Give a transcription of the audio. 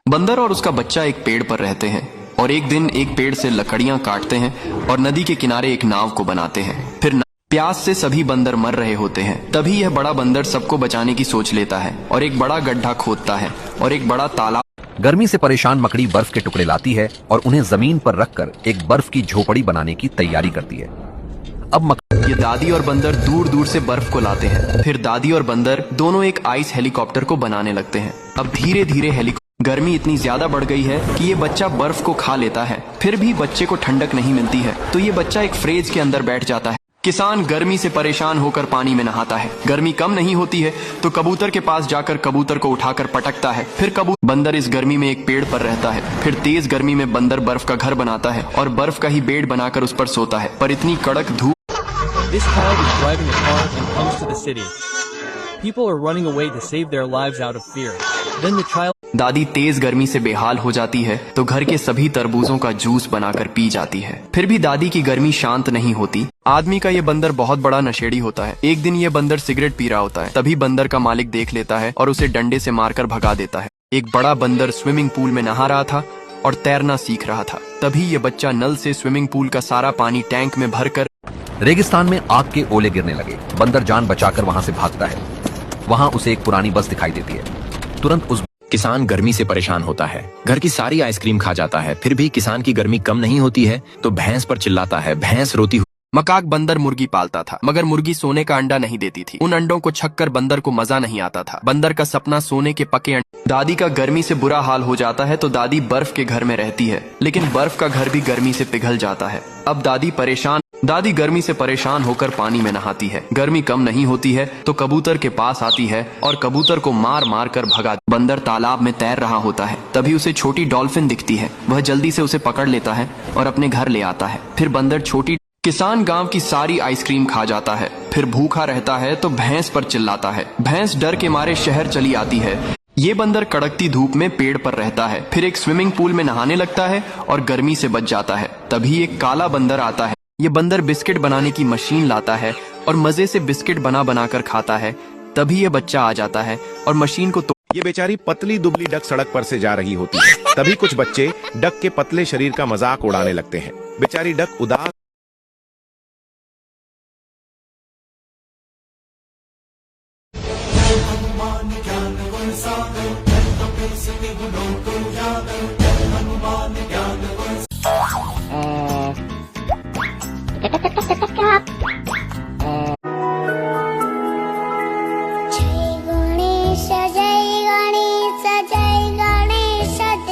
बंदर और उसका बच्चा एक पेड़ पर रहते हैं और एक दिन एक पेड़ से लकड़ियां काटते हैं और नदी के किनारे एक नाव को बनाते हैं। फिर प्यास से सभी बंदर मर रहे होते हैं। तभी यह बड़ा बंदर सबको बचाने की सोच लेता है और एक बड़ा गड्ढा खोदता है और एक बड़ा तालाब। गर्मी से परेशान मकड़ी बर्फ के टुकड़े लाती है और उन्हें जमीन पर रखकर एक बर्फ की झोपड़ी बनाने की तैयारी करती है। अब ये दादी और बंदर दूर दूर से बर्फ को लाते हैं। फिर दादी और बंदर दोनों एक आइस हेलीकॉप्टर को बनाने लगते हैं। अब धीरे धीरे गर्मी इतनी ज्यादा बढ़ गई है कि ये बच्चा बर्फ को खा लेता है। फिर भी बच्चे को ठंडक नहीं मिलती है तो ये बच्चा एक फ्रिज के अंदर बैठ जाता है। किसान गर्मी से परेशान होकर पानी में नहाता है। गर्मी कम नहीं होती है तो कबूतर के पास जाकर कबूतर को उठाकर पटकता है। फिर बंदर इस गर्मी में एक पेड़ पर रहता है। फिर तेज गर्मी में बंदर बर्फ का घर बनाता है और बर्फ का ही बेड बनाकर उस पर सोता है। पर इतनी कड़क धूप। This child is driving a car and comes to the city. People are running away to save their lives out of fear. Then the child दादी तेज गर्मी से बेहाल हो जाती है तो घर के सभी तरबूजों का जूस बनाकर पी जाती है। फिर भी दादी की गर्मी शांत नहीं होती। आदमी का ये बंदर बहुत बड़ा नशेड़ी होता है। एक दिन ये बंदर सिगरेट पी रहा होता है। तभी बंदर का मालिक देख लेता है और उसे डंडे से मारकर भगा देता है। एक बड़ा बंदर स्विमिंग पूल में नहा रहा था और तैरना सीख रहा था। तभी ये बच्चा नल से स्विमिंग पूल का सारा पानी टैंक में भरकर रेगिस्तान में आग के ओले गिरने लगे। बंदर जान बचाकर वहां से भागता है। वहां उसे एक पुरानी बस दिखाई देती है। तुरंत उस किसान गर्मी से परेशान होता है। घर की सारी आइसक्रीम खा जाता है। फिर भी किसान की गर्मी कम नहीं होती है तो भैंस पर चिल्लाता है। भैंस रोती मकाक बंदर मुर्गी पालता था मगर मुर्गी सोने का अंडा नहीं देती थी। उन अंडों को छककर बंदर को मजा नहीं आता था। बंदर का सपना सोने के पके अंडे। दादी का गर्मी से बुरा हाल हो जाता है तो दादी बर्फ के घर में रहती है लेकिन बर्फ का घर भी गर्मी से पिघल जाता है। अब दादी गर्मी से परेशान होकर पानी में नहाती है। गर्मी कम नहीं होती है तो कबूतर के पास आती है और कबूतर को मार मार कर भगा। बंदर तालाब में तैर रहा होता है तभी उसे छोटी डॉल्फिन दिखती है। वह जल्दी से उसे पकड़ लेता है और अपने घर ले आता है। फिर बंदर किसान गांव की सारी आइसक्रीम खा जाता है। फिर भूखा रहता है तो भैंस पर चिल्लाता है। भैंस डर के मारे शहर चली आती है। ये बंदर कड़कती धूप में पेड़ पर रहता है। फिर एक स्विमिंग पूल में नहाने लगता है और गर्मी से बच जाता है। तभी एक काला बंदर आता है। ये बंदर बिस्किट बनाने की मशीन लाता है और मजे से बिस्किट बना कर खाता है। तभी ये बच्चा आ जाता है और मशीन को ये बेचारी पतली दुबली डक सड़क पर से जा रही होती है। तभी कुछ बच्चे डक के पतले शरीर का मजाक उड़ाने लगते हैं। बेचारी डक उदास Cak cak cak cak cak cak.